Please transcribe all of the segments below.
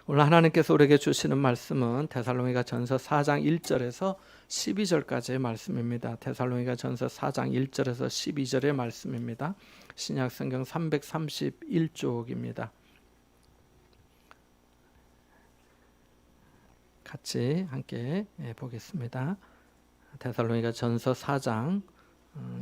오늘 하나님께서 우리에게 주시는 말씀은 데살로니가 전서 4장 1절에서 12절까지의 말씀입니다. 데살로니가 전서 4장 1절에서 12절의 말씀입니다. 신약 성경 331쪽입니다. 같이 함께 보겠습니다. 데살로니가 전서 4장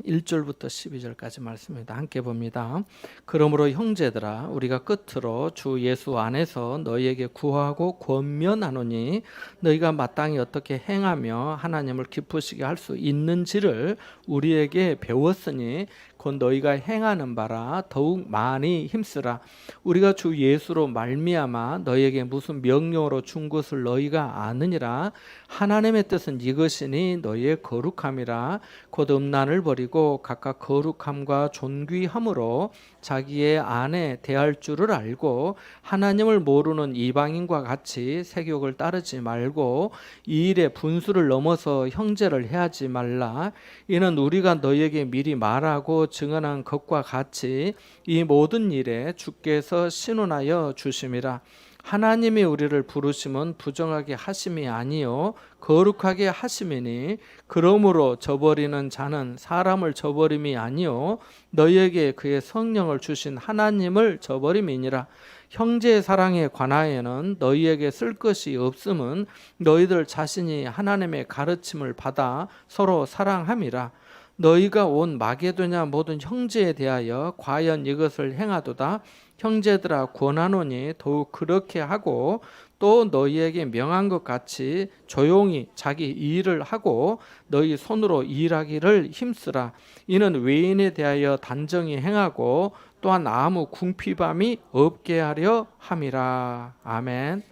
1절부터 12절까지 말씀입니다. 함께 봅니다. 그러므로 형제들아 우리가 끝으로 주 예수 안에서 너희에게 구하고 권면하노니 너희가 마땅히 어떻게 행하며 하나님을 기쁘시게 할 수 있는지를 우리에게 배웠으니 곧 너희가 행하는 바라 더욱 많이 힘쓰라. 우리가 주 예수로 말미암아 너희에게 무슨 명령으로 준 것을 너희가 아느니라. 하나님의 뜻은 이것이니 너희의 거룩함이라. 곧 음란을 버리고 각각 거룩함과 존귀함으로 자기의 아내 대할 줄을 알고 하나님을 모르는 이방인과 같이 세욕을 따르지 말고 이 일에 분수를 넘어서 형제를 해하지 말라. 이는 우리가 너희에게 미리 말하고 증언한 것과 같이 이 모든 일에 주께서 신원하여 주심이라. 하나님이 우리를 부르심은 부정하게 하심이 아니요 거룩하게 하심이니 그러므로 저버리는 자는 사람을 저버림이 아니요 너희에게 그의 성령을 주신 하나님을 저버림이니라. 형제의 사랑에 관하여는 너희에게 쓸 것이 없음은 너희들 자신이 하나님의 가르침을 받아 서로 사랑함이라. 너희가 온 마게도냐 모든 형제에 대하여 과연 이것을 행하도다. 형제들아 권하노니 더욱 그렇게 하고 또 너희에게 명한 것 같이 조용히 자기 일을 하고 너희 손으로 일하기를 힘쓰라. 이는 외인에 대하여 단정히 행하고 또한 아무 궁핍함이 없게 하려 함이라. 아멘.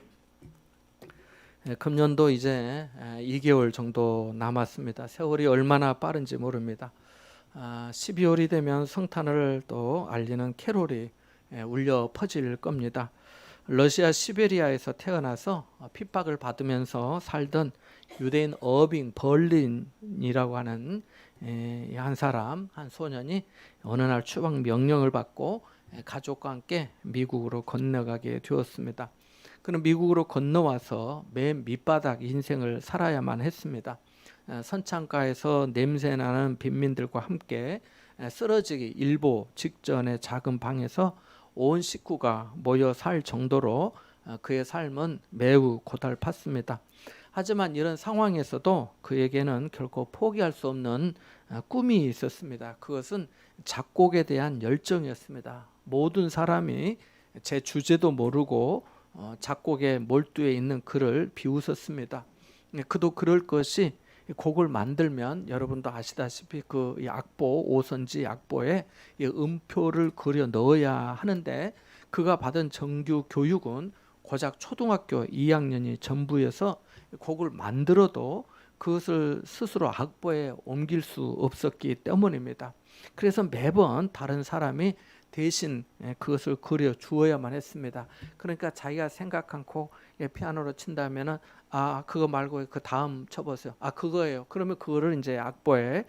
금년도 이제 2개월 정도 남았습니다. 세월이 얼마나 빠른지 모릅니다. 12월이 되면 성탄을 또 알리는 캐롤이 울려 퍼질 겁니다. 러시아 시베리아에서 태어나서 핍박을 받으면서 살던 유대인 어빙 벌린이라고 하는 한 사람, 한 소년이 어느 날 추방 명령을 받고 가족과 함께 미국으로 건너가게 되었습니다. 그는 미국으로 건너와서 맨 밑바닥 인생을 살아야만 했습니다. 선창가에서 냄새나는 빈민들과 함께 쓰러지기 일보 직전의 작은 방에서 온 식구가 모여 살 정도로 그의 삶은 매우 고달팠습니다. 하지만 이런 상황에서도 그에게는 결코 포기할 수 없는 꿈이 있었습니다. 그것은 작곡에 대한 열정이었습니다. 모든 사람이 제 주제도 모르고 작곡에 몰두해 있는 그를 비웃었습니다. 그도 그럴 것이 곡을 만들면 여러분도 아시다시피 그 악보, 오선지 악보에 음표를 그려 넣어야 하는데 그가 받은 정규 교육은 고작 초등학교 2학년이 전부여서 곡을 만들어도 그것을 스스로 악보에 옮길 수 없었기 때문입니다. 그래서 매번 다른 사람이 대신 그것을 그려 주어야만 했습니다. 그러니까 자기가 생각한 곡 피아노로 친다면은 그거 말고 그 다음 쳐보세요. 그거예요. 그러면 그거를 이제 악보에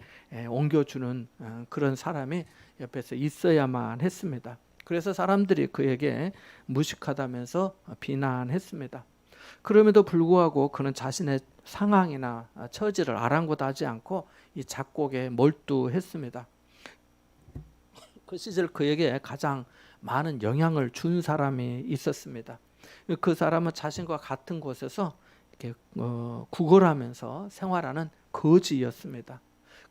옮겨주는 그런 사람이 옆에서 있어야만 했습니다. 그래서 사람들이 그에게 무식하다면서 비난했습니다. 그럼에도 불구하고 그는 자신의 상황이나 처지를 아랑곳하지 않고 이 작곡에 몰두했습니다. 그 시절 그에게 가장 많은 영향을 준 사람이 있었습니다. 그 사람은 자신과 같은 곳에서 이렇게 구걸하면서 생활하는 거지였습니다.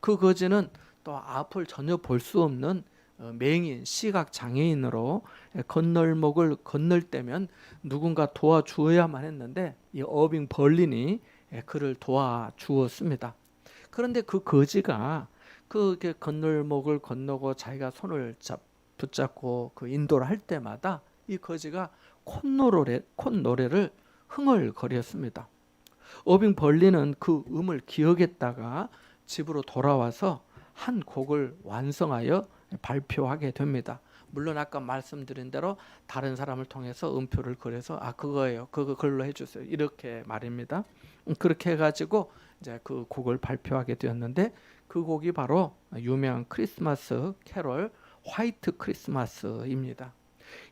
그 거지는 또 앞을 전혀 볼 수 없는 맹인, 시각 장애인으로 건널목을 건널 때면 누군가 도와주어야만 했는데 이 어빙 벌린이 그를 도와주었습니다. 그런데 그 거지가 그게 건널목을 건너고 자기가 손을 붙잡고 그 인도를 할 때마다 이 거지가 콧노래를 흥얼거렸습니다. 어빙 벌린은 그 음을 기억했다가 집으로 돌아와서 한 곡을 완성하여 발표하게 됩니다. 물론 아까 말씀드린 대로 다른 사람을 통해서 음표를 그려서 그거예요. 그거 글로 해주세요. 이렇게 말입니다. 그렇게 해가지고 이제 그 곡을 발표하게 되었는데 그 곡이 바로 유명한 크리스마스 캐롤 화이트 크리스마스입니다.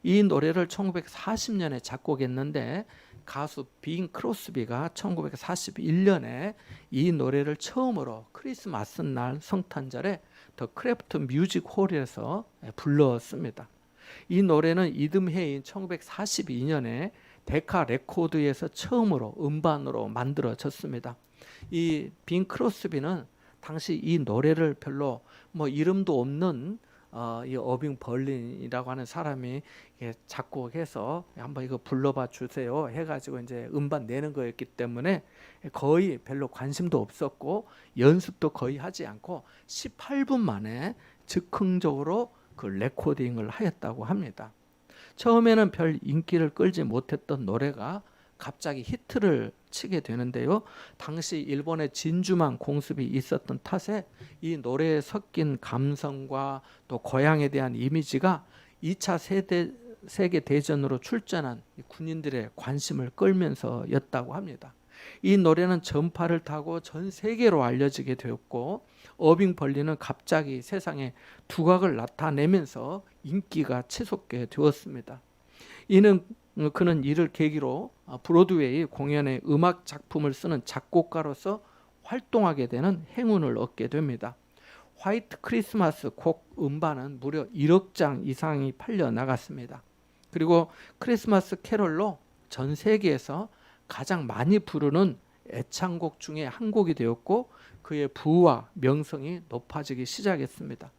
이 노래를 1940년에 작곡했는데 가수 빈 크로스비가 1941년에 이 노래를 처음으로 크리스마스 날 성탄절에 더 크래프트 뮤직 홀에서 불렀습니다. 이 노래는 이듬해인 1942년에 데카 레코드에서 처음으로 음반으로 만들어졌습니다. 이 빈 크로스비는 당시 이 노래를 별로 이름도 없는 이 어빙 벌린이라고 하는 사람이 작곡해서 한번 이거 불러봐 주세요 해가지고 이제 음반 내는 거였기 때문에 거의 별로 관심도 없었고 연습도 거의 하지 않고 18분 만에 즉흥적으로 그 레코딩을 하였다고 합니다. 처음에는 별 인기를 끌지 못했던 노래가 갑자기 히트를 치게 되는데요. 당시 일본의 진주만 공습이 있었던 탓에 이 노래에 섞인 감성과 또 고향에 대한 이미지가 2차 세계대전으로 출전한 군인들의 관심을 끌면서였다고 합니다. 이 노래는 전파를 타고 전 세계로 알려지게 되었고 어빙 벌린은 갑자기 세상에 두각을 나타내면서 인기가 치솟게 되었습니다. 그는 이를 계기로 브로드웨이 공연의 음악 작품을 쓰는 작곡가로서 활동하게 되는 행운을 얻게 됩니다. 화이트 크리스마스 곡 음반은 무려 1억 장 이상이 팔려 나갔습니다. 그리고 크리스마스 캐롤로 전 세계에서 가장 많이 부르는 애창곡 중에 한 곡이 되었고 그의 부와 명성이 높아지기 시작했습니다.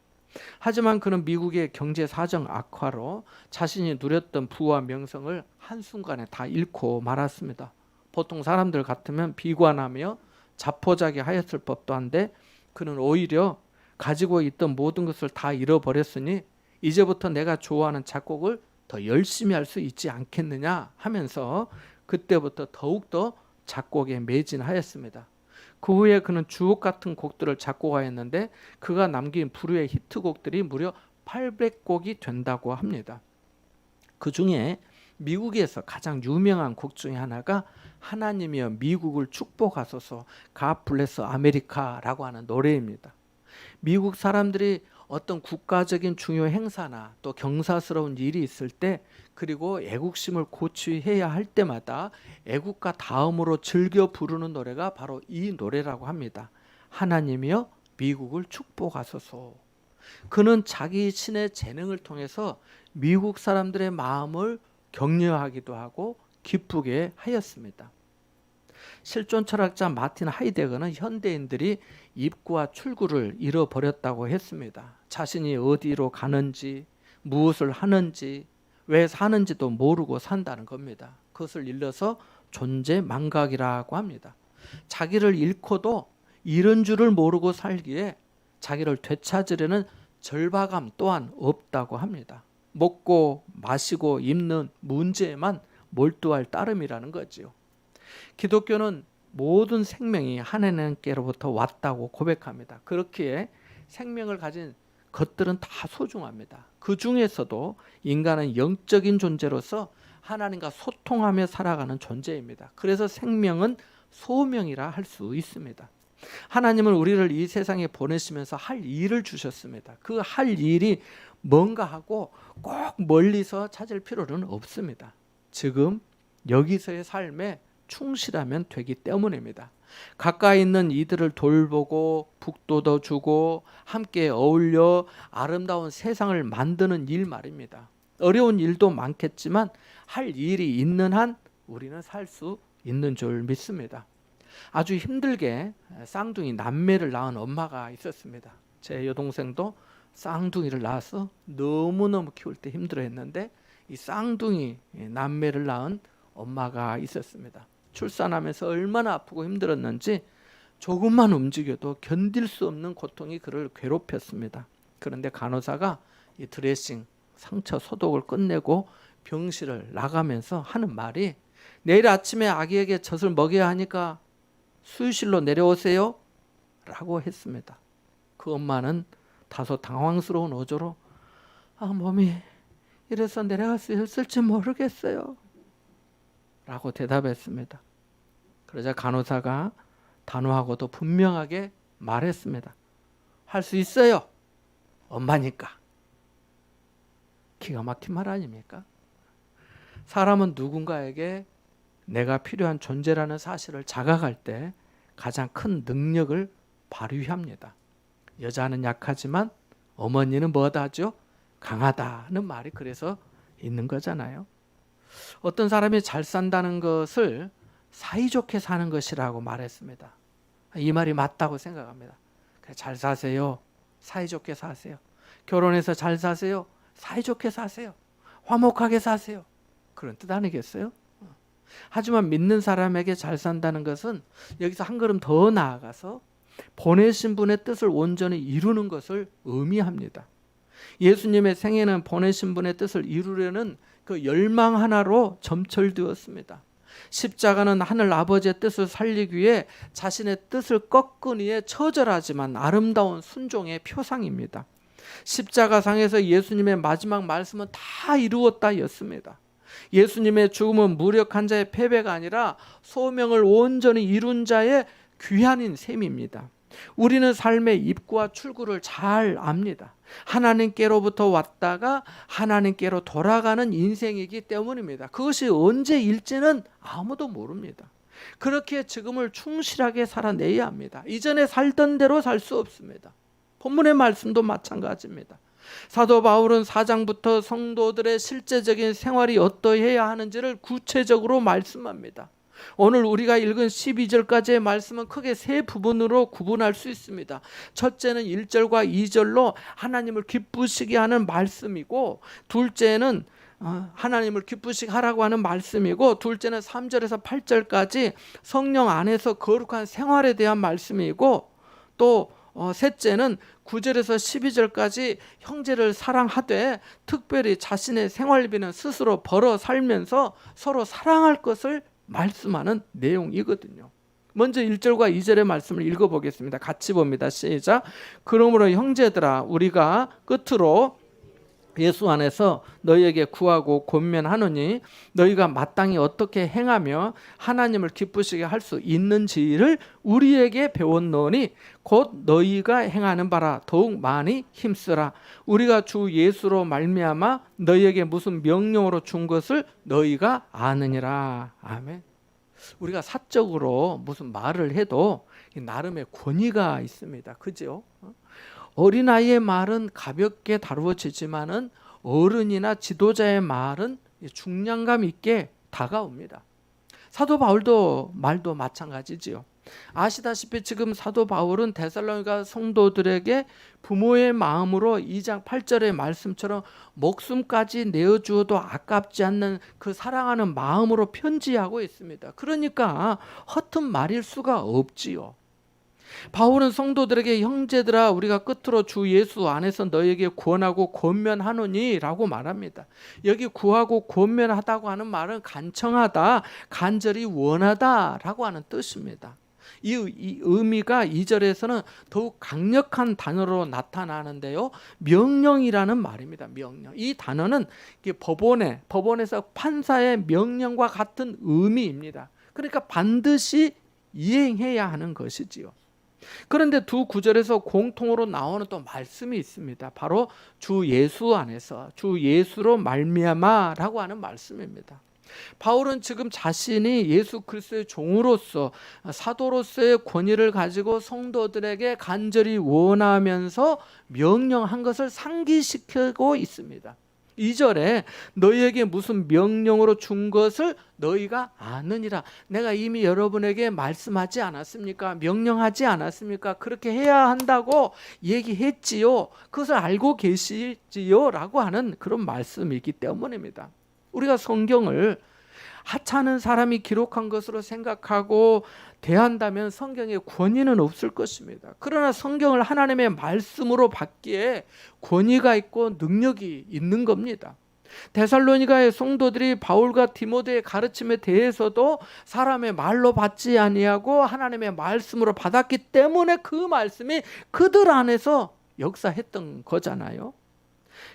하지만 그는 미국의 경제 사정 악화로 자신이 누렸던 부와 명성을 한순간에 다 잃고 말았습니다. 보통 사람들 같으면 비관하며 자포자기하였을 법도 한데 그는 오히려 가지고 있던 모든 것을 다 잃어버렸으니 이제부터 내가 좋아하는 작곡을 더 열심히 할 수 있지 않겠느냐 하면서 그때부터 더욱더 작곡에 매진하였습니다. 그 후에 그는 주옥 같은 곡들을 작곡하였는데 그가 남긴 불후의 히트곡들이 무려 800곡이 된다고 합니다. 그 중에 미국에서 가장 유명한 곡 중에 하나가 하나님이여 미국을 축복하소서 God bless America라고 하는 노래입니다. 미국 사람들이 어떤 국가적인 중요 행사나 또 경사스러운 일이 있을 때 그리고 애국심을 고취해야 할 때마다 애국가 다음으로 즐겨 부르는 노래가 바로 이 노래라고 합니다. 하나님이여 미국을 축복하소서. 그는 자기 신의 재능을 통해서 미국 사람들의 마음을 격려하기도 하고 기쁘게 하였습니다. 실존 철학자 마틴 하이데거는 현대인들이 입구와 출구를 잃어버렸다고 했습니다. 자신이 어디로 가는지, 무엇을 하는지, 왜 사는지도 모르고 산다는 겁니다. 그것을 일러서 존재 망각이라고 합니다. 자기를 잃고도 잃은 줄을 모르고 살기에 자기를 되찾으려는 절박함 또한 없다고 합니다. 먹고 마시고 입는 문제에만 몰두할 따름이라는 거지요. 기독교는 모든 생명이 하나님께로부터 왔다고 고백합니다. 그렇기에 생명을 가진 것들은 다 소중합니다. 그 중에서도 인간은 영적인 존재로서 하나님과 소통하며 살아가는 존재입니다. 그래서 생명은 소명이라 할 수 있습니다. 하나님은 우리를 이 세상에 보내시면서 할 일을 주셨습니다. 그 할 일이 뭔가 하고 꼭 멀리서 찾을 필요는 없습니다. 지금 여기서의 삶에 충실하면 되기 때문입니다. 가까이 있는 이들을 돌보고 북돋워 주고 함께 어울려 아름다운 세상을 만드는 일 말입니다. 어려운 일도 많겠지만 할 일이 있는 한 우리는 살 수 있는 줄 믿습니다. 아주 힘들게 쌍둥이 남매를 낳은 엄마가 있었습니다. 제 여동생도 쌍둥이를 낳아서 너무너무 키울 때 힘들어했는데 이 쌍둥이 남매를 낳은 엄마가 있었습니다. 출산하면서 얼마나 아프고 힘들었는지 조금만 움직여도 견딜 수 없는 고통이 그를 괴롭혔습니다. 그런데 간호사가 이 드레싱, 상처 소독을 끝내고 병실을 나가면서 하는 말이 내일 아침에 아기에게 젖을 먹여야 하니까 수유실로 내려오세요 라고 했습니다. 그 엄마는 다소 당황스러운 어조로 몸이 이래서 내려갈 수 있을지 모르겠어요 라고 대답했습니다. 그러자 간호사가 단호하고도 분명하게 말했습니다. 할 수 있어요. 엄마니까. 기가 막힌 말 아닙니까? 사람은 누군가에게 내가 필요한 존재라는 사실을 자각할 때 가장 큰 능력을 발휘합니다. 여자는 약하지만 어머니는 뭐다죠? 강하다는 말이 그래서 있는 거잖아요. 어떤 사람이 잘 산다는 것을 사이좋게 사는 것이라고 말했습니다. 이 말이 맞다고 생각합니다. 잘 사세요. 사이좋게 사세요. 결혼해서 잘 사세요. 사이좋게 사세요. 화목하게 사세요. 그런 뜻 아니겠어요? 하지만 믿는 사람에게 잘 산다는 것은 여기서 한 걸음 더 나아가서 보내신 분의 뜻을 온전히 이루는 것을 의미합니다. 예수님의 생애는 보내신 분의 뜻을 이루려는 그 열망 하나로 점철되었습니다. 십자가는 하늘 아버지의 뜻을 살리기 위해 자신의 뜻을 꺾으니에 처절하지만 아름다운 순종의 표상입니다. 십자가상에서 예수님의 마지막 말씀은 다 이루었다였습니다. 예수님의 죽음은 무력한 자의 패배가 아니라 소명을 온전히 이룬 자의 귀환인 셈입니다. 우리는 삶의 입구와 출구를 잘 압니다. 하나님께로부터 왔다가 하나님께로 돌아가는 인생이기 때문입니다. 그것이 언제일지는 아무도 모릅니다. 그렇게 지금을 충실하게 살아내야 합니다. 이전에 살던 대로 살 수 없습니다. 본문의 말씀도 마찬가지입니다. 사도 바울은 4장부터 성도들의 실제적인 생활이 어떠해야 하는지를 구체적으로 말씀합니다. 오늘 우리가 읽은 12절까지의 말씀은 크게 세 부분으로 구분할 수 있습니다. 첫째는 1절과 2절로 하나님을 기쁘시게 하는 말씀이고, 둘째는 하나님을 기쁘시게 하라고 하는 말씀이고, 둘째는 3절에서 8절까지 성령 안에서 거룩한 생활에 대한 말씀이고, 또 셋째는 9절에서 12절까지 형제를 사랑하되 특별히 자신의 생활비는 스스로 벌어 살면서 서로 사랑할 것을 말씀하는 내용이거든요. 먼저 1절과 2절의 말씀을 읽어보겠습니다. 같이 봅니다. 시작. 그러므로 형제들아, 우리가 끝으로 예수 안에서 너희에게 구하고 권면하노니 너희가 마땅히 어떻게 행하며 하나님을 기쁘시게 할 수 있는지를 우리에게 배웠노니 곧 너희가 행하는 바라 더욱 많이 힘쓰라. 우리가 주 예수로 말미암아 너희에게 무슨 명령으로 준 것을 너희가 아느니라. 아멘. 우리가 사적으로 무슨 말을 해도 나름의 권위가 있습니다. 그죠? 어린아이의 말은 가볍게 다루어지지만은 어른이나 지도자의 말은 중량감 있게 다가옵니다. 사도 바울도 말도 마찬가지지요. 아시다시피 지금 사도 바울은 데살로니가 성도들에게 부모의 마음으로 2장 8절의 말씀처럼 목숨까지 내어주어도 아깝지 않는 그 사랑하는 마음으로 편지하고 있습니다. 그러니까 허튼 말일 수가 없지요. 바울은 성도들에게 형제들아, 우리가 끝으로 주 예수 안에서 너에게 구원하고 권면하노니 라고 말합니다. 여기 구하고 권면하다고 하는 말은 간청하다, 간절히 원하다 라고 하는 뜻입니다. 이 의미가 2절에서는 더욱 강력한 단어로 나타나는데요, 명령이라는 말입니다. 명령. 이 단어는 법원에서 판사의 명령과 같은 의미입니다. 그러니까 반드시 이행해야 하는 것이지요. 그런데 두 구절에서 공통으로 나오는 또 말씀이 있습니다. 바로 주 예수 안에서, 주 예수로 말미암아라고 하는 말씀입니다. 바울은 지금 자신이 예수 그리스도의 종으로서, 사도로서의 권위를 가지고 성도들에게 간절히 원하면서 명령한 것을 상기시키고 있습니다. 2절에 너희에게 무슨 명령으로 준 것을 너희가 아느니라. 내가 이미 여러분에게 말씀하지 않았습니까? 명령하지 않았습니까? 그렇게 해야 한다고 얘기했지요. 그것을 알고 계시지요? 라고 하는 그런 말씀이기 때문입니다. 우리가 성경을 하찮은 사람이 기록한 것으로 생각하고 대한다면 성경에 권위는 없을 것입니다. 그러나 성경을 하나님의 말씀으로 받기에 권위가 있고 능력이 있는 겁니다. 데살로니가의 성도들이 바울과 디모데의 가르침에 대해서도 사람의 말로 받지 아니하고 하나님의 말씀으로 받았기 때문에 그 말씀이 그들 안에서 역사했던 거잖아요.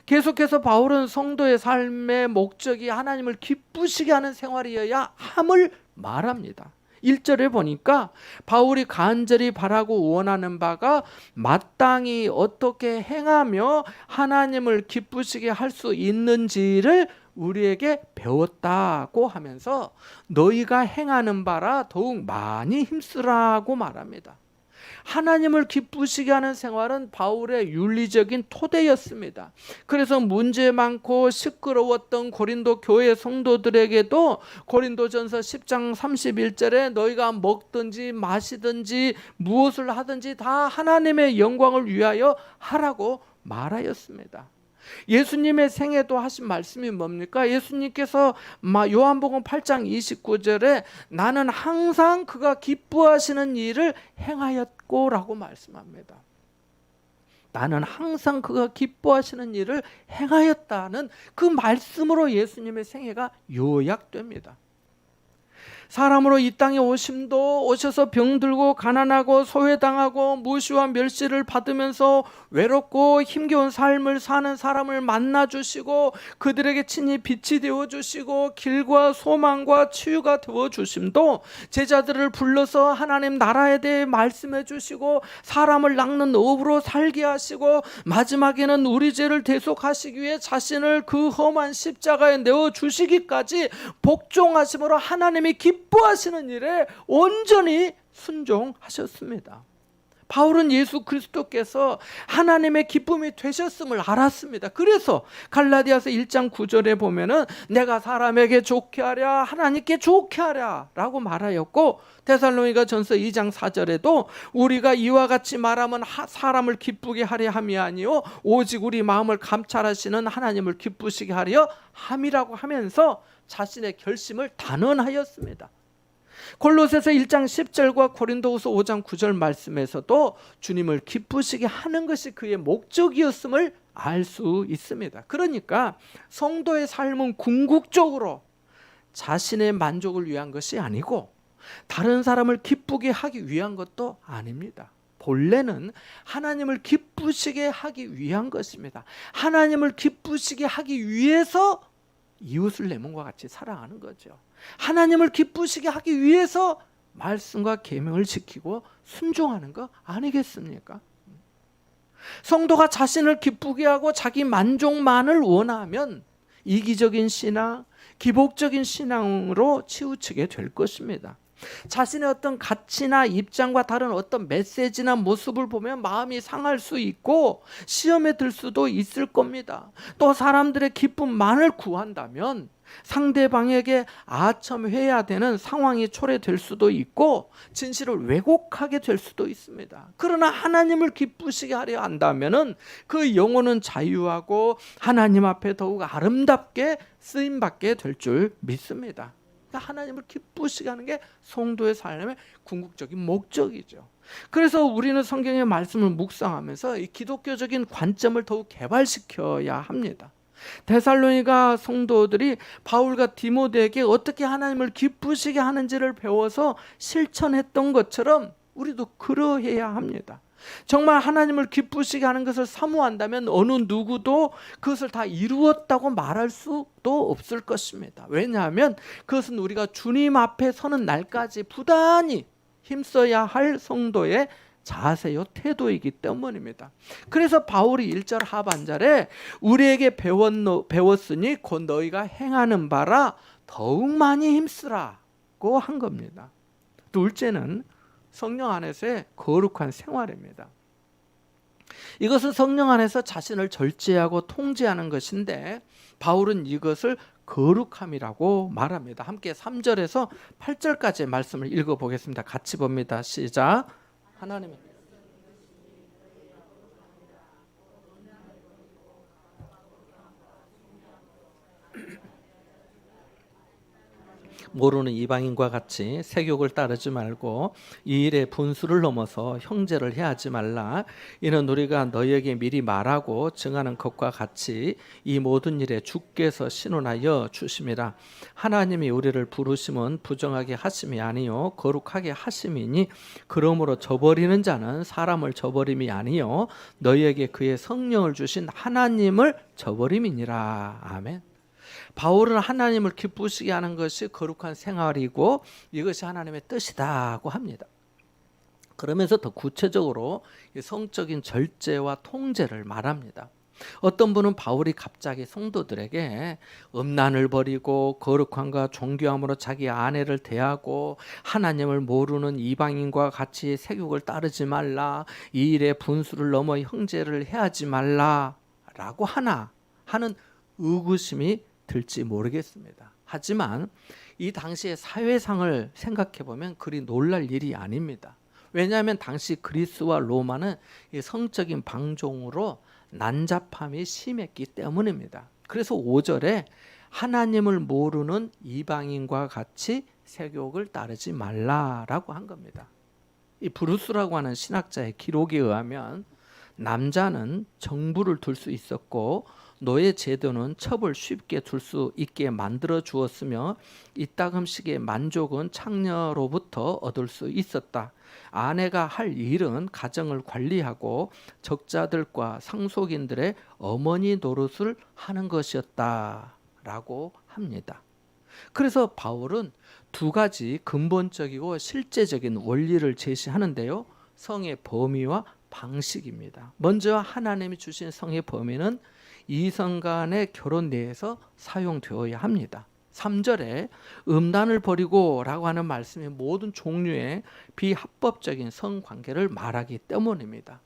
계속해서 바울은 성도의 삶의 목적이 하나님을 기쁘시게 하는 생활이어야 함을 말합니다. 1절에 보니까 바울이 간절히 바라고 원하는 바가 마땅히 어떻게 행하며 하나님을 기쁘시게 할 수 있는지를 우리에게 배웠다고 하면서 너희가 행하는 바라 더욱 많이 힘쓰라고 말합니다. 하나님을 기쁘시게 하는 생활은 바울의 윤리적인 토대였습니다. 그래서 문제 많고 시끄러웠던 고린도 교회 성도들에게도 고린도전서 10장 31절에 너희가 먹든지 마시든지 무엇을 하든지 다 하나님의 영광을 위하여 하라고 말하였습니다. 예수님의 생애도 하신 말씀이 뭡니까? 예수님께서 요한복음 8장 29절에 나는 항상 그가 기뻐하시는 일을 행하였고 라고 말씀합니다. 나는 항상 그가 기뻐하시는 일을 행하였다는 그 말씀으로 예수님의 생애가 요약됩니다. 사람으로 이 땅에 오심도 오셔서 병들고 가난하고 소외당하고 무시와 멸시를 받으면서 외롭고 힘겨운 삶을 사는 사람을 만나주시고 그들에게 친히 빛이 되어주시고 길과 소망과 치유가 되어주심도 제자들을 불러서 하나님 나라에 대해 말씀해 주시고 사람을 낚는 업으로 살게 하시고 마지막에는 우리 죄를 대속하시기 위해 자신을 그 험한 십자가에 내어주시기까지 복종하심으로 하나님이 기뻐하시는 일에 온전히 순종하셨습니다. 바울은 예수 그리스도께서 하나님의 기쁨이 되셨음을 알았습니다. 그래서 갈라디아서 1장 9절에 보면은 내가 사람에게 좋게 하랴 하나님께 좋게 하랴 라고 말하였고 데살로니가 전서 2장 4절에도 우리가 이와 같이 말하면 사람을 기쁘게 하려 함이 아니요 오직 우리 마음을 감찰하시는 하나님을 기쁘시게 하려 함이라고 하면서 자신의 결심을 단언하였습니다. 골로새서 1장 10절과 고린도후서 5장 9절 말씀에서도 주님을 기쁘시게 하는 것이 그의 목적이었음을 알 수 있습니다. 그러니까 성도의 삶은 궁극적으로 자신의 만족을 위한 것이 아니고 다른 사람을 기쁘게 하기 위한 것도 아닙니다. 본래는 하나님을 기쁘시게 하기 위한 것입니다. 하나님을 기쁘시게 하기 위해서 이웃을 내 몸과 같이 사랑하는 거죠. 하나님을 기쁘시게 하기 위해서 말씀과 계명을 지키고 순종하는 거 아니겠습니까? 성도가 자신을 기쁘게 하고 자기 만족만을 원하면 이기적인 신앙, 기복적인 신앙으로 치우치게 될 것입니다. 자신의 어떤 가치나 입장과 다른 어떤 메시지나 모습을 보면 마음이 상할 수 있고 시험에 들 수도 있을 겁니다. 또 사람들의 기쁨만을 구한다면 상대방에게 아첨해야 되는 상황이 초래될 수도 있고 진실을 왜곡하게 될 수도 있습니다. 그러나 하나님을 기쁘시게 하려 한다면 그 영혼은 자유하고 하나님 앞에 더욱 아름답게 쓰임받게 될 줄 믿습니다. 하나님을 기쁘시게 하는 게 성도의 삶의 궁극적인 목적이죠. 그래서 우리는 성경의 말씀을 묵상하면서 이 기독교적인 관점을 더욱 개발시켜야 합니다. 데살로니가 성도들이 바울과 디모데에게 어떻게 하나님을 기쁘시게 하는지를 배워서 실천했던 것처럼 우리도 그러해야 합니다. 정말 하나님을 기쁘시게 하는 것을 사모한다면 어느 누구도 그것을 다 이루었다고 말할 수도 없을 것입니다. 왜냐하면 그것은 우리가 주님 앞에 서는 날까지 부단히 힘써야 할 성도의 자세요 태도이기 때문입니다. 그래서 바울이 1절 하반절에 우리에게 배웠으니 곧 너희가 행하는 바라 더욱 많이 힘쓰라고 한 겁니다. 둘째는 성령 안에서의 거룩한 생활입니다. 이것은 성령 안에서 자신을 절제하고 통제하는 것인데 바울은 이것을 거룩함이라고 말합니다. 함께 3절에서 8절까지의 말씀을 읽어보겠습니다. 같이 봅니다. 시작. 하나님의 모르는 이방인과 같이 세욕을 따르지 말고 이 일의 분수를 넘어서 형제를 해하지 말라. 이는 우리가 너희에게 미리 말하고 증하는 것과 같이 이 모든 일에 주께서 신원하여 주심이라. 하나님이 우리를 부르심은 부정하게 하심이 아니요 거룩하게 하심이니 그러므로 저버리는 자는 사람을 저버림이 아니요 너희에게 그의 성령을 주신 하나님을 저버림이니라. 아멘. 바울은 하나님을 기쁘시게 하는 것이 거룩한 생활이고 이것이 하나님의 뜻이라고 합니다. 그러면서 더 구체적으로 성적인 절제와 통제를 말합니다. 어떤 분은 바울이 갑자기 성도들에게 음란을 버리고 거룩함과 존귀함으로 자기 아내를 대하고 하나님을 모르는 이방인과 같이 세욕을 따르지 말라, 이 일에 분수를 넘어 형제를 해하지 말라라고 하는 의구심이 들지 모르겠습니다. 하지만 이 당시의 사회상을 생각해 보면 그리 놀랄 일이 아닙니다. 왜냐하면 당시 그리스와 로마는 이 성적인 방종으로 난잡함이 심했기 때문입니다. 그래서 5절에 하나님을 모르는 이방인과 같이 세욕을 따르지 말라라고 한 겁니다. 이 브루스라고 하는 신학자의 기록에 의하면 남자는 정부를 둘 수 있었고 노예 제도는 첩을 쉽게 둘 수 있게 만들어 주었으며 이따금씩의 만족은 창녀로부터 얻을 수 있었다. 아내가 할 일은 가정을 관리하고 적자들과 상속인들의 어머니 노릇을 하는 것이었다라고 합니다. 그래서 바울은 두 가지 근본적이고 실제적인 원리를 제시하는데요. 성의 범위와 방식입니다. 먼저 하나님이 주신 성의 범위는 이성 간의 결혼 내에서 사용되어야 합니다. 3절에 음란을 버리고 라고 하는 말씀이 모든 종류의 비합법적인 성관계를 말하기 때문입니다.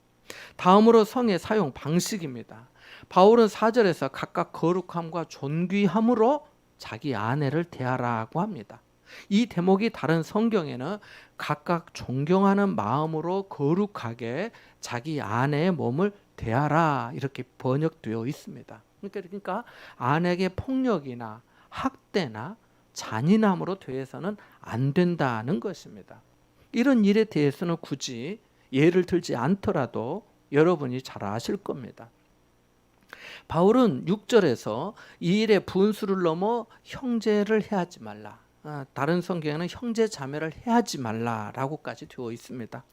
다음으로 성의 사용 방식입니다. 바울은 4절에서 각각 거룩함과 존귀함으로 자기 아내를 대하라고 합니다. 이 대목이 다른 성경에는 각각 존경하는 마음으로 거룩하게 자기 아내의 몸을 대하라 이렇게 번역되어 있습니다. 그러니까 아내에게 폭력이나 학대나 잔인함으로 대해서는 안 된다는 것입니다. 이런 일에 대해서는 굳이 예를 들지 않더라도 여러분이 잘 아실 겁니다. 바울은 6절에서 이 일에 분수를 넘어 형제를 해하지 말라. 다른 성경에는 형제 자매를 해하지 말라라고까지 되어 있습니다.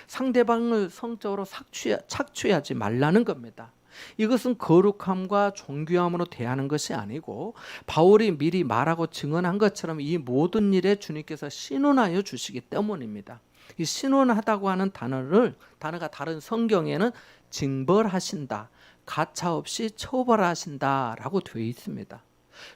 상대방을 성적으로 착취하지 말라는 겁니다. 이것은 거룩함과 존귀함으로 대하는 것이 아니고 바울이 미리 말하고 증언한 것처럼 이 모든 일에 주님께서 신원하여 주시기 때문입니다. 이 신원하다고 하는 단어가 다른 성경에는 징벌하신다, 가차없이 처벌하신다라고 되어 있습니다.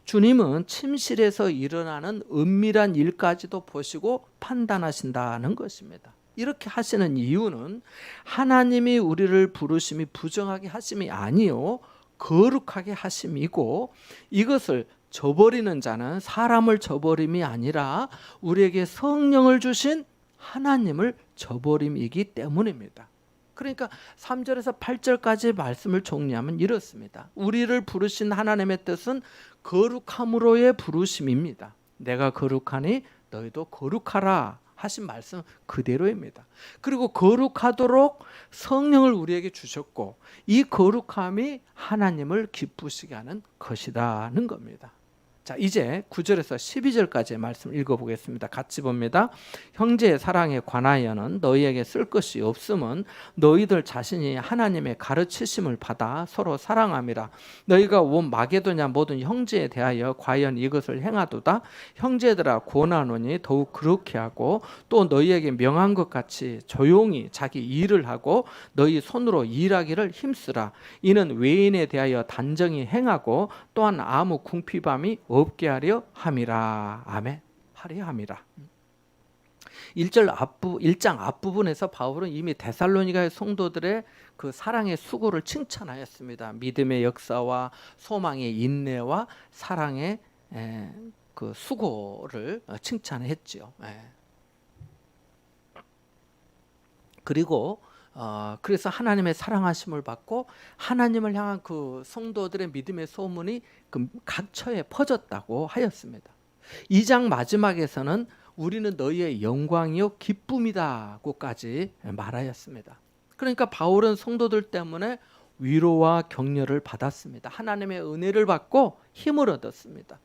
주님은 침실에서 일어나는 은밀한 일까지도 보시고 판단하신다는 것입니다. 이렇게 하시는 이유는 하나님이 우리를 부르심이 부정하게 하심이 아니요 거룩하게 하심이고, 이것을 저버리는 자는 사람을 저버림이 아니라 우리에게 성령을 주신 하나님을 저버림이기 때문입니다. 그러니까 3절에서 8절까지 말씀을 정리하면 이렇습니다. 우리를 부르신 하나님의 뜻은 거룩함으로의 부르심입니다. 내가 거룩하니 너희도 거룩하라 하신 말씀 그대로입니다. 그리고 거룩하도록 성령을 우리에게 주셨고 이 거룩함이 하나님을 기쁘시게 하는 것이라는 겁니다. 자, 이제 9절에서 12절까지의 말씀 읽어보겠습니다. 같이 봅니다. 형제의 사랑에 관하여는 너희에게 쓸 것이 없음은 너희들 자신이 하나님의 가르치심을 받아 서로 사랑함이라. 너희가 온 마게도냐 모든 형제에 대하여 과연 이것을 행하도다. 형제들아 권하노니 더욱 그렇게 하고 또 너희에게 명한 것 같이 조용히 자기 일을 하고 너희 손으로 일하기를 힘쓰라. 이는 외인에 대하여 단정히 행하고 또한 아무 궁핍함이 없게 하려 함이라. 아멘. 하려 함이라. 1장 앞부분에서 바울은 이미 데살로니가의 성도들의 그 사랑의 수고를 칭찬하였습니다. 믿음의 역사와 소망의 인내와 사랑의 그 수고를 칭찬했지요. 그리고 그래서 하나님의 사랑하심을 받고 하나님을 향한 그 성도들의 믿음의 소문이 그 각처에 퍼졌다고 하였습니다. 2장 마지막에서는 우리는 너희의 영광이요 기쁨이다고까지 말하였습니다. 그러니까 바울은 성도들 때문에 위로와 격려를 받았습니다. 하나님의 은혜를 받고 힘을 얻었습니다.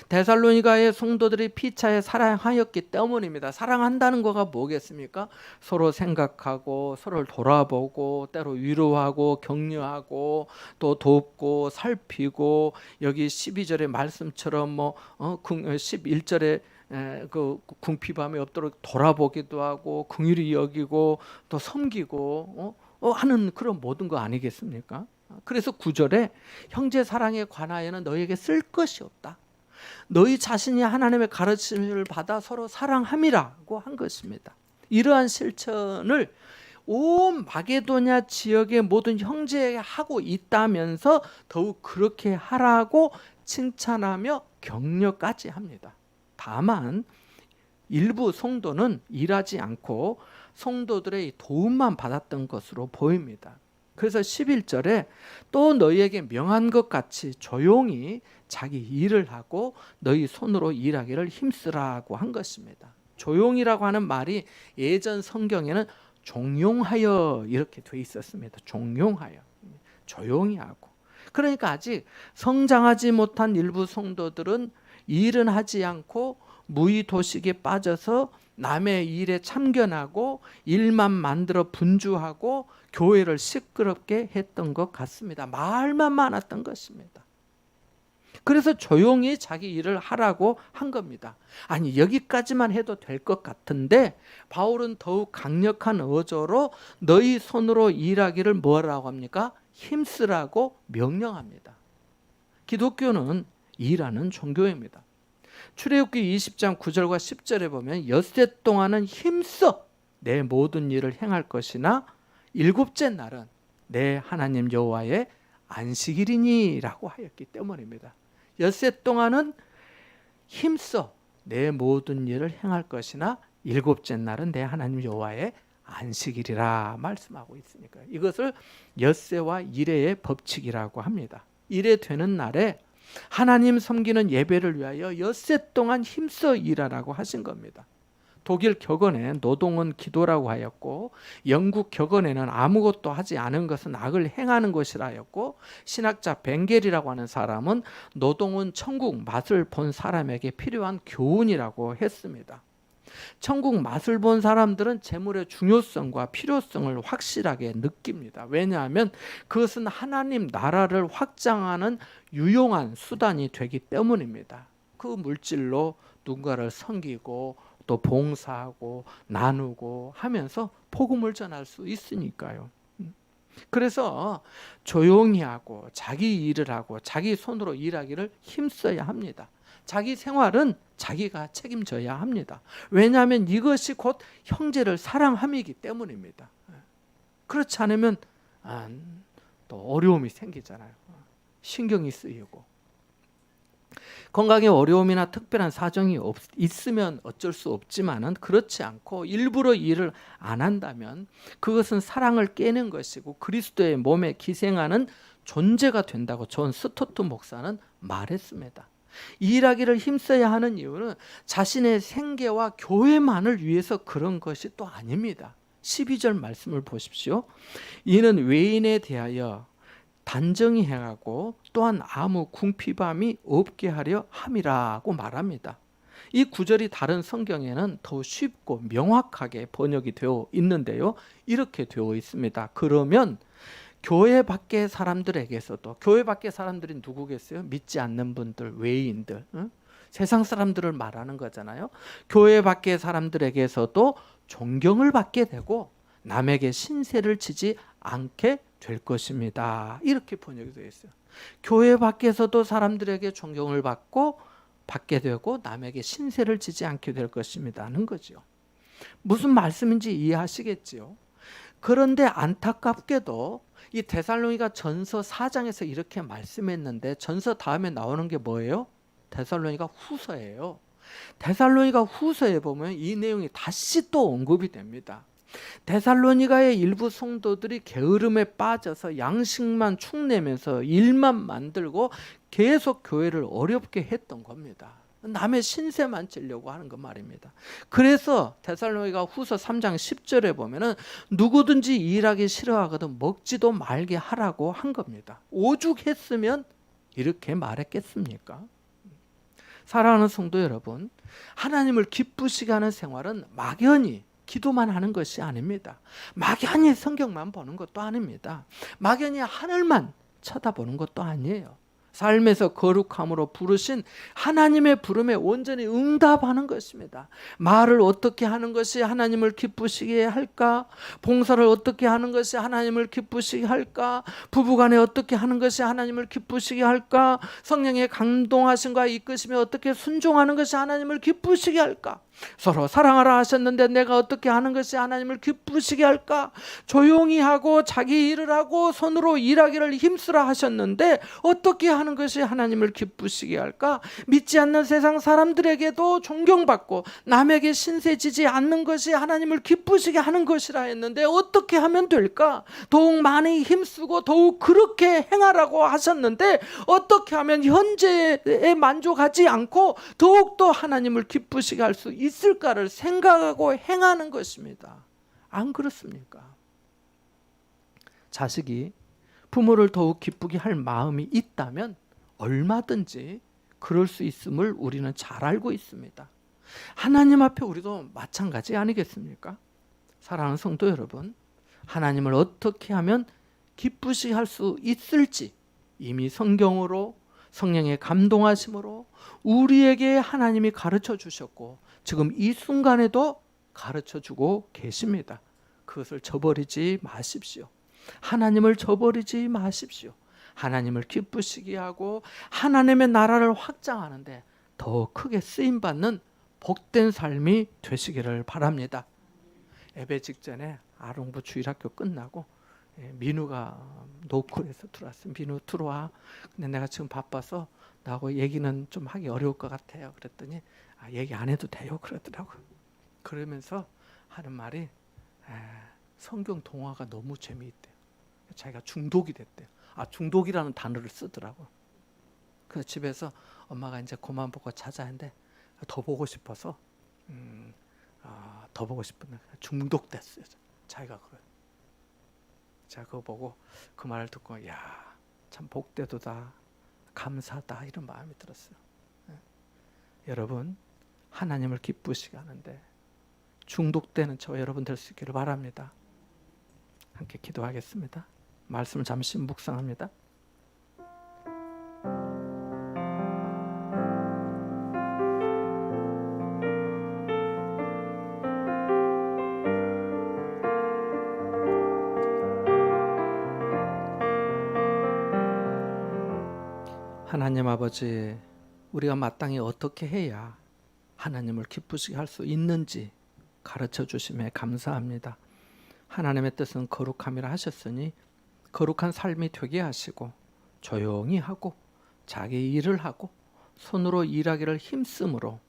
데살로니가의 성도들이 피차에 사랑하였기 때문입니다. 사랑한다는 거가 뭐겠습니까? 서로 생각하고 서로를 돌아보고 때로 위로하고 격려하고 또 돕고 살피고, 여기 12절의 말씀처럼 11절에 그 궁핍함이 없도록 돌아보기도 하고 긍휼히 여기고 또 섬기고 하는 그런 모든 거 아니겠습니까? 그래서 9절에 형제 사랑에 관하여는 너희에게 쓸 것이 없다. 너희 자신이 하나님의 가르침을 받아 서로 사랑함이라고 한 것입니다. 이러한 실천을 온 마게도냐 지역의 모든 형제에게 하고 있다면서 더욱 그렇게 하라고 칭찬하며 격려까지 합니다. 다만 일부 성도는 일하지 않고 성도들의 도움만 받았던 것으로 보입니다. 그래서 11절에 또 너희에게 명한 것 같이 조용히 자기 일을 하고 너희 손으로 일하기를 힘쓰라고 한 것입니다. 조용이라고 하는 말이 예전 성경에는 종용하여 이렇게 돼 있었습니다. 종용하여, 조용히 하고. 그러니까 아직 성장하지 못한 일부 성도들은 일은 하지 않고 무의도식에 빠져서 남의 일에 참견하고 일만 만들어 분주하고 교회를 시끄럽게 했던 것 같습니다. 말만 많았던 것입니다. 그래서 조용히 자기 일을 하라고 한 겁니다. 아니, 여기까지만 해도 될 것 같은데 바울은 더욱 강력한 어조로 너희 손으로 일하기를 뭐라고 합니까? 힘쓰라고 명령합니다. 기독교는 일하는 종교입니다. 출애굽기 20장 9절과 10절에 보면 엿새 동안은 힘써 내 모든 일을 행할 것이나 일곱째 날은 내 하나님 여호와의 안식일이니라고 하였기 때문입니다. 엿새 동안은 힘써 내 모든 일을 행할 것이나 일곱째 날은 내 하나님 여호와의 안식일이라 말씀하고 있으니까 이것을 엿새와 일해의 법칙이라고 합니다. 일해 되는 날에 하나님 섬기는 예배를 위하여 엿새 동안 힘써 일하라고 하신 겁니다. 독일 격언에 노동은 기도라고 하였고 영국 격언에는 아무것도 하지 않은 것은 악을 행하는 것이라 하였고 신학자 벵겔이라고 하는 사람은 노동은 천국 맛을 본 사람에게 필요한 교훈이라고 했습니다. 천국 맛을 본 사람들은 재물의 중요성과 필요성을 확실하게 느낍니다. 왜냐하면 그것은 하나님 나라를 확장하는 유용한 수단이 되기 때문입니다. 그 물질로 누군가를 섬기고 또 봉사하고 나누고 하면서 복음을 전할 수 있으니까요. 그래서 조용히 하고 자기 일을 하고 자기 손으로 일하기를 힘써야 합니다. 자기 생활은 자기가 책임져야 합니다. 왜냐하면 이것이 곧 형제를 사랑함이기 때문입니다. 그렇지 않으면 또 어려움이 생기잖아요. 신경이 쓰이고. 건강에 어려움이나 특별한 사정이 있으면 어쩔 수 없지만은 그렇지 않고 일부러 일을 안 한다면 그것은 사랑을 깨는 것이고 그리스도의 몸에 기생하는 존재가 된다고 존 스토트 목사는 말했습니다. 일하기를 힘써야 하는 이유는 자신의 생계와 교회만을 위해서 그런 것이 또 아닙니다. 12절 말씀을 보십시오. 이는 외인에 대하여 단정히 행하고 또한 아무 궁핍함이 없게 하려 함이라고 말합니다. 이 구절이 다른 성경에는 더 쉽고 명확하게 번역이 되어 있는데요. 이렇게 되어 있습니다. 그러면 교회 밖의 사람들에게서도, 교회 밖의 사람들이 누구겠어요? 믿지 않는 분들, 외인들, 세상 사람들을 말하는 거잖아요. 교회 밖의 사람들에게서도 존경을 받게 되고 남에게 신세를 지지 않게 될 것입니다. 이렇게 번역이 되어 있어요. 교회 밖에서도 사람들에게 존경을 받게 되고 남에게 신세를 지지 않게 될 것입니다 하는 거죠. 무슨 말씀인지 이해하시겠지요? 그런데 안타깝게도 이 데살로니가 전서 4장에서 이렇게 말씀했는데 전서 다음에 나오는 게 뭐예요? 데살로니가 후서예요. 데살로니가 후서에 보면 이 내용이 다시 또 언급이 됩니다. 데살로니가의 일부 성도들이 게으름에 빠져서 양식만 축내면서 일만 만들고 계속 교회를 어렵게 했던 겁니다. 남의 신세만 지려고 하는 거 말입니다. 그래서 데살로니가 후서 3장 10절에 보면은 누구든지 일하기 싫어하거든 먹지도 말게 하라고 한 겁니다. 오죽했으면 이렇게 말했겠습니까? 사랑하는 성도 여러분, 하나님을 기쁘시게 하는 생활은 막연히 기도만 하는 것이 아닙니다. 막연히 성경만 보는 것도 아닙니다. 막연히 하늘만 쳐다보는 것도 아니에요. 삶에서 거룩함으로 부르신 하나님의 부름에 온전히 응답하는 것입니다. 말을 어떻게 하는 것이 하나님을 기쁘시게 할까? 봉사를 어떻게 하는 것이 하나님을 기쁘시게 할까? 부부간에 어떻게 하는 것이 하나님을 기쁘시게 할까? 성령의 감동하심과 이끄심에 어떻게 순종하는 것이 하나님을 기쁘시게 할까? 서로 사랑하라 하셨는데 내가 어떻게 하는 것이 하나님을 기쁘시게 할까? 조용히 하고 자기 일을 하고 손으로 일하기를 힘쓰라 하셨는데 어떻게 하는 것이 하나님을 기쁘시게 할까? 믿지 않는 세상 사람들에게도 존경받고 남에게 신세지지 않는 것이 하나님을 기쁘시게 하는 것이라 했는데 어떻게 하면 될까? 더욱 많이 힘쓰고 더욱 그렇게 행하라고 하셨는데 어떻게 하면 현재에 만족하지 않고 더욱더 하나님을 기쁘시게 할 수 있을까를 생각하고 행하는 것입니다. 안 그렇습니까? 자식이 부모를 더욱 기쁘게 할 마음이 있다면 얼마든지 그럴 수 있음을 우리는 잘 알고 있습니다. 하나님 앞에 우리도 마찬가지 아니겠습니까? 사랑하는 성도 여러분, 하나님을 어떻게 하면 기쁘시게 할 수 있을지 이미 성경으로 성령의 감동하심으로 우리에게 하나님이 가르쳐 주셨고 지금 이 순간에도 가르쳐 주고 계십니다. 그것을 저버리지 마십시오. 하나님을 저버리지 마십시오. 하나님을 기쁘시게 하고 하나님의 나라를 확장하는데 더 크게 쓰임받는 복된 삶이 되시기를 바랍니다. 예배 직전에 아롱부 주일학교 끝나고 민우가 노크에서 들어왔어요. 민우 들어와. 근데 내가 지금 바빠서 나하고 얘기는 좀 하기 어려울 것 같아요. 그랬더니 얘기 안 해도 돼요 그러더라고요. 그러면서 하는 말이 성경 동화가 너무 재미있대요. 자기가 중독이 됐대요. 중독이라는 단어를 쓰더라고요. 그래서 집에서 엄마가 이제 그만 보고 자자 했는데 더 보고 싶어서 더 보고 싶은데 중독됐어요. 자기가 그래요. 제가 그거 보고 그 말을 듣고 참 복되도다 감사하다 이런 마음이 들었어요. 여러분 하나님을 기쁘시게 하는데 중독되는 저와 여러분 될 수 있기를 바랍니다. 함께 기도하겠습니다. 말씀을 잠시 묵상합니다. 하나님 아버지, 우리가 마땅히 어떻게 해야 하나님을 기쁘시게 할 수 있는지 가르쳐 주심에 감사합니다. 하나님의 뜻은 거룩함이라 하셨으니 거룩한 삶이 되게 하시고 조용히 하고 자기 일을 하고 손으로 일하기를 힘쓰므로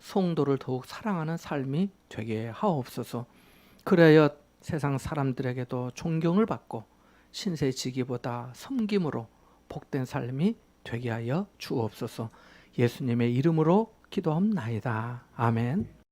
성도를 더욱 사랑하는 삶이 되게 하옵소서. 그래야 세상 사람들에게도 존경을 받고 신세지기보다 섬김으로 복된 삶이 되게 하여 주옵소서. 예수님의 이름으로 기도합나이다. 아멘.